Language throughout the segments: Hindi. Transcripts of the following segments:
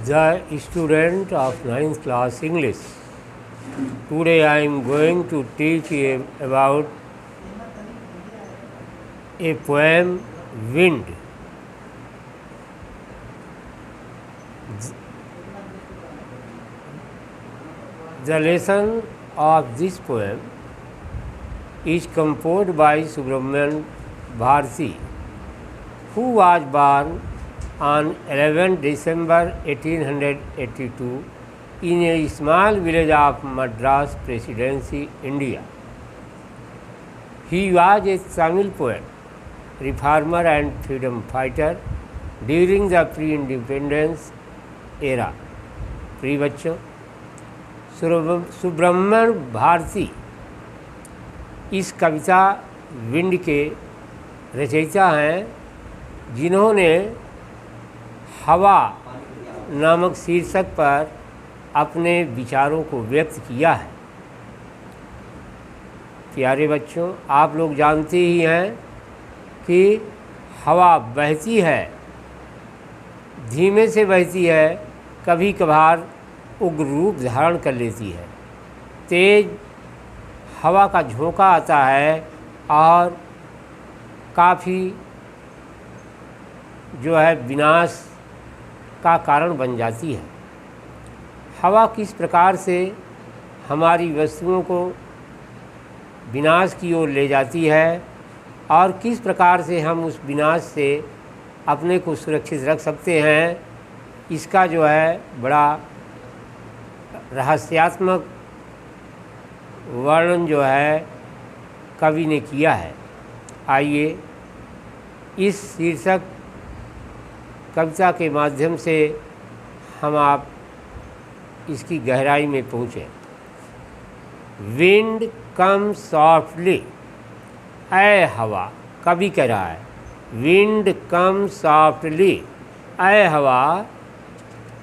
the student of 9th class English. Today I am going to teach you about a poem, Wind. The lesson of this poem is composed by Subramanian Bharati, who was born on 11 December 1882 in a small village of Madras Presidency, India. He was a Tamil poet, reformer and freedom fighter during the pre-independence era. प्रिय बच्चों, सुब्रह्मण्य भारती इस कविता विंड के रचयिता हैं, जिन्होंने हवा नामक शीर्षक पर अपने विचारों को व्यक्त किया है। प्यारे बच्चों, आप लोग जानते ही हैं कि हवा बहती है, धीमे से बहती है, कभी कभार उग्र रूप धारण कर लेती है। तेज हवा का झोंका आता है और काफ़ी जो है विनाश का कारण बन जाती है। हवा किस प्रकार से हमारी वस्तुओं को विनाश की ओर ले जाती है और किस प्रकार से हम उस विनाश से अपने को सुरक्षित रख सकते हैं, इसका जो है बड़ा रहस्यात्मक वर्णन जो है कवि ने किया है। आइए इस शीर्षक कविता के माध्यम से हम आप इसकी गहराई में पहुँचें। विंड कम सॉफ्टली, ऐ हवा, कवि कह रहा है, विंड कम सॉफ्टली, ऐ हवा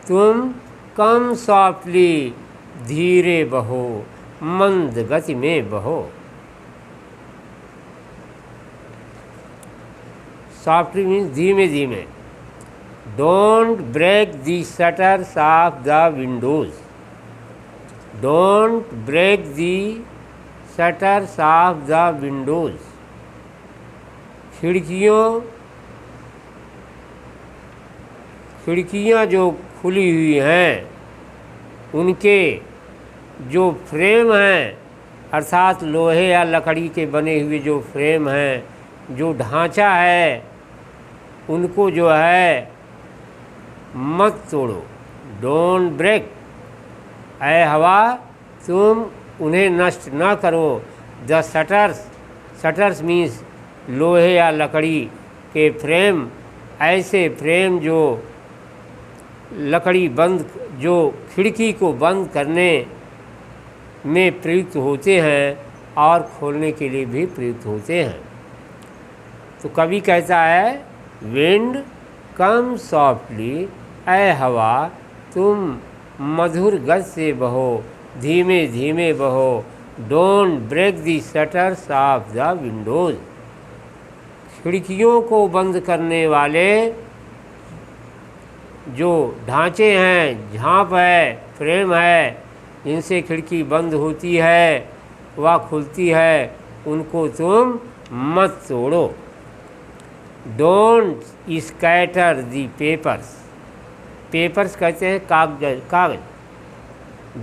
तुम कम सॉफ्टली, धीरे बहो, मंद गति में बहो। सॉफ्टली मीन्स धीमे धीमे। Don't break the shutters of the windows, don't break the shutters of the windows. खिड़कियाँ जो खुली हुई हैं, उनके जो फ्रेम हैं, अर्थात लोहे या लकड़ी के बने हुए जो फ्रेम हैं, जो ढांचा है, उनको जो है मत तोड़ो। डोंट ब्रेक, ऐ हवा तुम उन्हें नष्ट न करो। द शटर्स, शटर्स मीन्स लोहे या लकड़ी के फ्रेम, ऐसे फ्रेम जो लकड़ी बंद, जो खिड़की को बंद करने में प्रयुक्त होते हैं और खोलने के लिए भी प्रयुक्त होते हैं। तो कवि कहता है, विंड कम सॉफ्टली, ऐ हवा तुम मधुर गति से बहो, धीमे धीमे बहो। Don't break the shutters of the windows. खिड़कियों को बंद करने वाले जो ढांचे हैं, झांप है, फ्रेम है, जिनसे खिड़की बंद होती है व खुलती है, उनको तुम मत तोड़ो। Don't scatter the papers, papers कहते हैं कागज।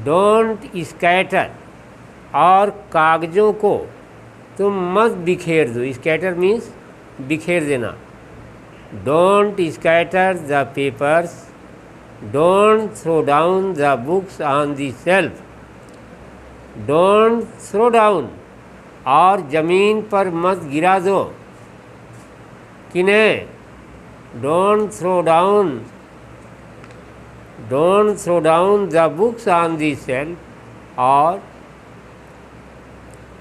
डोंट स्कैटर, और कागज़ों को तुम मत बिखेर दो। स्कैटर मीन्स बिखेर देना। Don't scatter the papers, don't throw down the books on the shelf. Don't throw down, और ज़मीन पर मत गिरा दो। किन्हें? Don't throw down, don't throw down the books on the shelf, और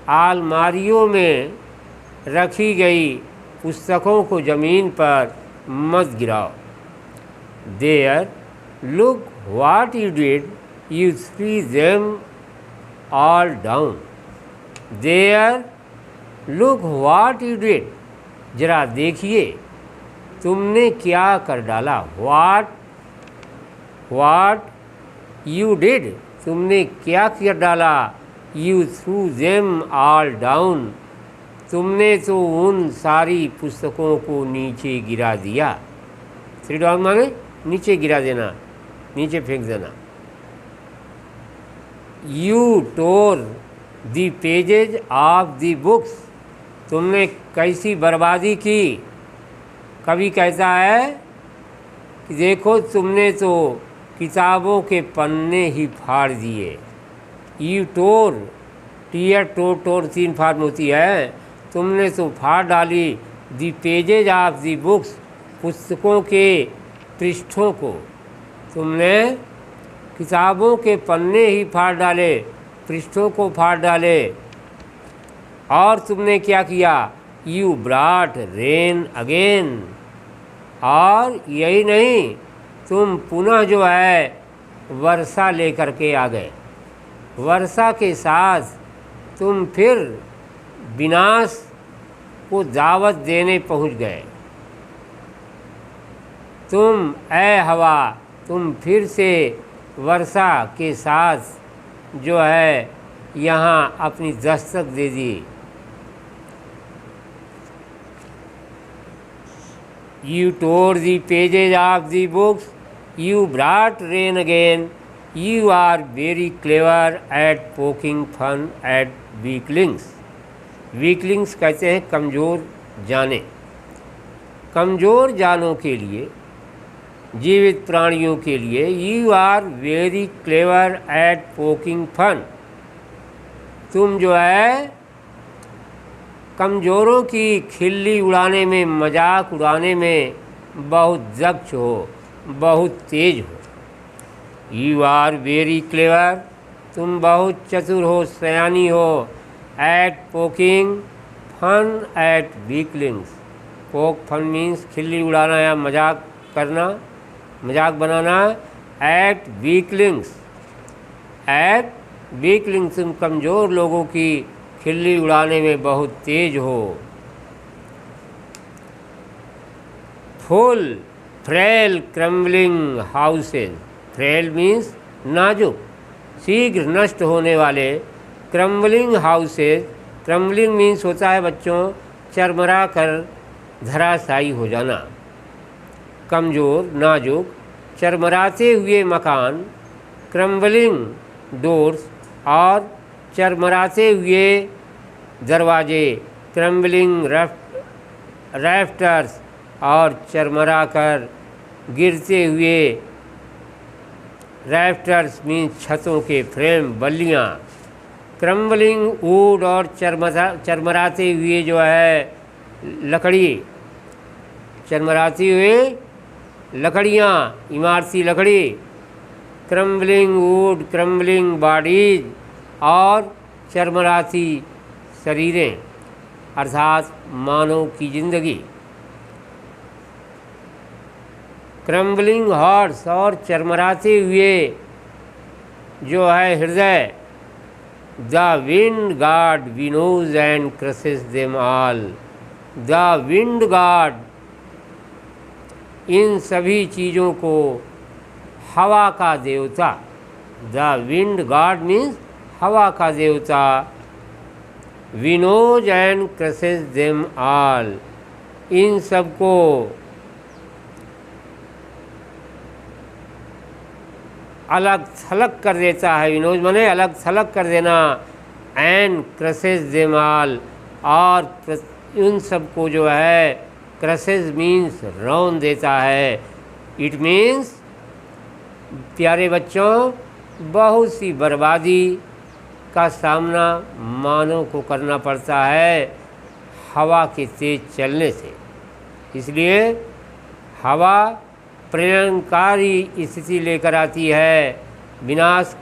अलमारियों में रखी गई पुस्तकों को ज़मीन पर मत गिराओ। There look what you did, you threw them all down. There look what you did, जरा देखिए तुमने क्या कर डाला। व्हाट व्हाट यू डिड, तुमने क्या कर डाला, you through them all down, तुमने तो उन सारी पुस्तकों को नीचे गिरा दिया। थ्री डाउन माने नीचे गिरा देना, नीचे फेंक देना। You tore the pages of the books, तुमने कैसी बर्बादी की। कवि कहता है कि देखो तुमने तो किताबों के पन्ने ही फाड़ दिए। You tore, tear tore tore 3 form होती है, तुमने तो फाड़ डाली the pages of the books, पुस्तकों के पृष्ठों को, तुमने किताबों के पन्ने ही फाड़ डाले, पृष्ठों को फाड़ डाले। और तुमने क्या किया, यू ब्रॉट रेन अगेन, और यही नहीं तुम पुनः जो है वर्षा लेकर के आ गए। वर्षा के साथ तुम फिर विनाश को दावत देने पहुंच गए। तुम ऐ हवा, तुम फिर से वर्षा के साथ जो है यहाँ अपनी दस्तक दे दी। You tore the pages of the books, you brought rain again, you are very clever at poking fun at weaklings. weaklings कहते हैं कमज़ोर जाने। कमज़ोर जानों के लिए, जीवित प्राणियों के लिए you are very clever at poking fun, तुम जो है कमज़ोरों की खिल्ली उड़ाने में, मजाक उड़ाने में बहुत दक्ष हो, बहुत तेज हो। यू आर वेरी क्लेवर, तुम बहुत चतुर हो, सयानी हो। At poking fun at weaklings, poke fun means खिल्ली उड़ाना या मजाक करना, मजाक बनाना। एट वीकलिंग्स, एट वीकलिंग्स, तुम कमज़ोर लोगों की खिल्ली उड़ाने में बहुत तेज हो। Full frail crumbling houses, frail means नाजुक, शीघ्र नष्ट होने वाले। क्रम्बलिंग हाउसेज, क्रम्बलिंग मीन्स होता है बच्चों चरमरा कर धराशायी हो जाना। कमज़ोर, नाजुक, चरमराते हुए मकान, क्रम्बलिंग डोर्स, और चरमराते हुए दरवाजे, क्रम्बलिंग रैफ्टर्स, और चरमरा कर गिरते हुए रैफ्टर्स मीन्स छतों के फ्रेम, बल्लियाँ। क्रम्बलिंग वुड, और चरमराते हुए जो है लकड़ी, चरमराती हुए लकड़ियाँ, इमारती लकड़ी। क्रम्बलिंग वुड, क्रम्बलिंग बॉडीज, और चरमराती शरीरें, अर्थात मानव की जिंदगी। क्रम्बलिंग हार्ट्स, और चरमराते हुए जो है हृदय। The wind god winnows and crushes them all, the wind god, इन सभी चीज़ों को हवा का देवता, द विंड गॉड मीन्स हवा का देवता, विनोज एंड क्रसेस देम ऑल, इन सबको अलग थलग कर देता है। विनोज माने अलग थलग कर देना, एंड क्रसेस देम ऑल, और उन सबको जो है क्रसेस मीन्स रौन देता है। इट मीन्स प्यारे बच्चों बहुत सी बर्बादी का सामना मानव को करना पड़ता है हवा के तेज चलने से। इसलिए हवा प्रलयंकारी स्थिति लेकर आती है, विनाश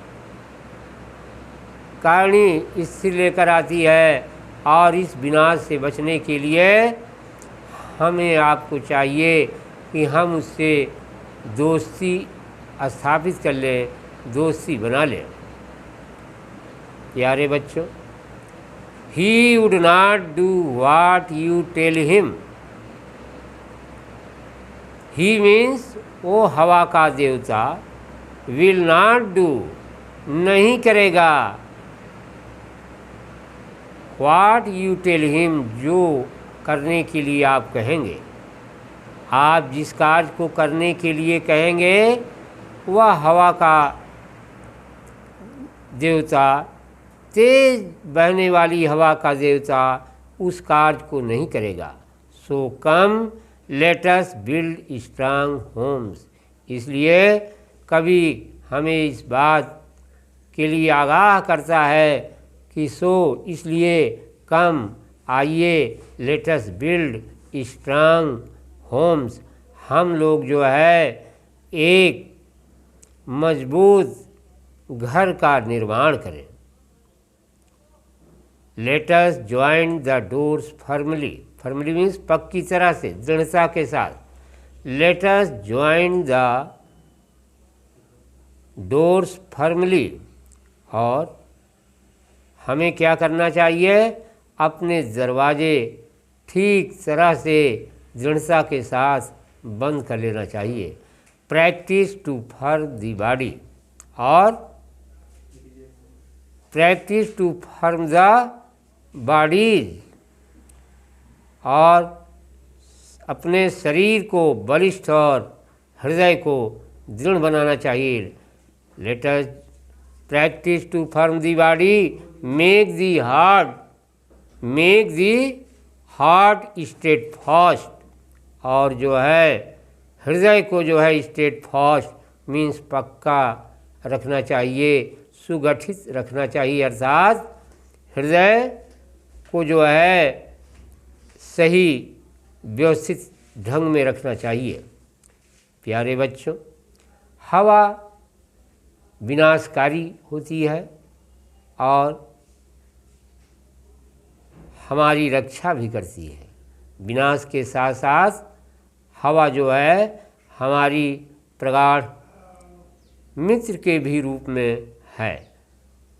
कारणी स्थिति लेकर आती है, और इस विनाश से बचने के लिए हमें आपको चाहिए कि हम उससे दोस्ती स्थापित कर लें, दोस्ती बना लें। प्यारे बच्चों, he would not do what you tell him, he means वो हवा का देवता, विल नॉट डू, नहीं करेगा, व्हाट यू टेल हिम, जो करने के लिए आप कहेंगे। आप जिस कार्य को करने के लिए कहेंगे वह हवा का देवता, तेज बहने वाली हवा का देवता उस कार्य को नहीं करेगा। So come let us build strong homes, इसलिए कभी हमें इस बात के लिए आगाह करता है कि इसलिए कम आइए let us build strong homes, हम लोग जो है एक मजबूत घर का निर्माण करें। Let us join the doors firmly, firmly means पक्की तरह से, दृढ़ता के साथ। Let us join the doors firmly, और हमें क्या करना चाहिए, अपने दरवाजे ठीक तरह से दृढ़ता के साथ बंद कर लेना चाहिए। Practice to firm the body, और practice to firm the bodies, और अपने शरीर को बलिष्ठ और हृदय को दृढ़ बनाना चाहिए। Let us practice to firm the body, make the heart state fast, और जो है हृदय को जो है स्टेट फास्ट मीन्स पक्का रखना चाहिए, सुगठित रखना चाहिए, अर्थात हृदय को जो है सही व्यवस्थित ढंग में रखना चाहिए। प्यारे बच्चों, हवा विनाशकारी होती है और हमारी रक्षा भी करती है। विनाश के साथ साथ हवा जो है हमारी प्रगाढ़ मित्र के भी रूप में है।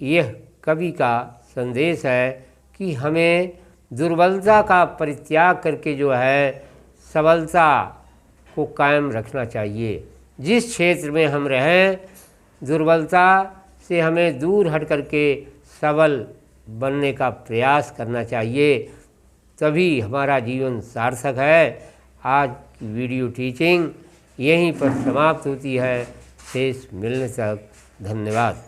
यह कवि का संदेश है कि हमें दुर्बलता का परित्याग करके जो है सबलता को कायम रखना चाहिए। जिस क्षेत्र में हम रहें, दुर्बलता से हमें दूर हट करके सबल बनने का प्रयास करना चाहिए, तभी हमारा जीवन सार्थक है। आज की वीडियो टीचिंग यहीं पर समाप्त होती है। शेष मिलने तक धन्यवाद।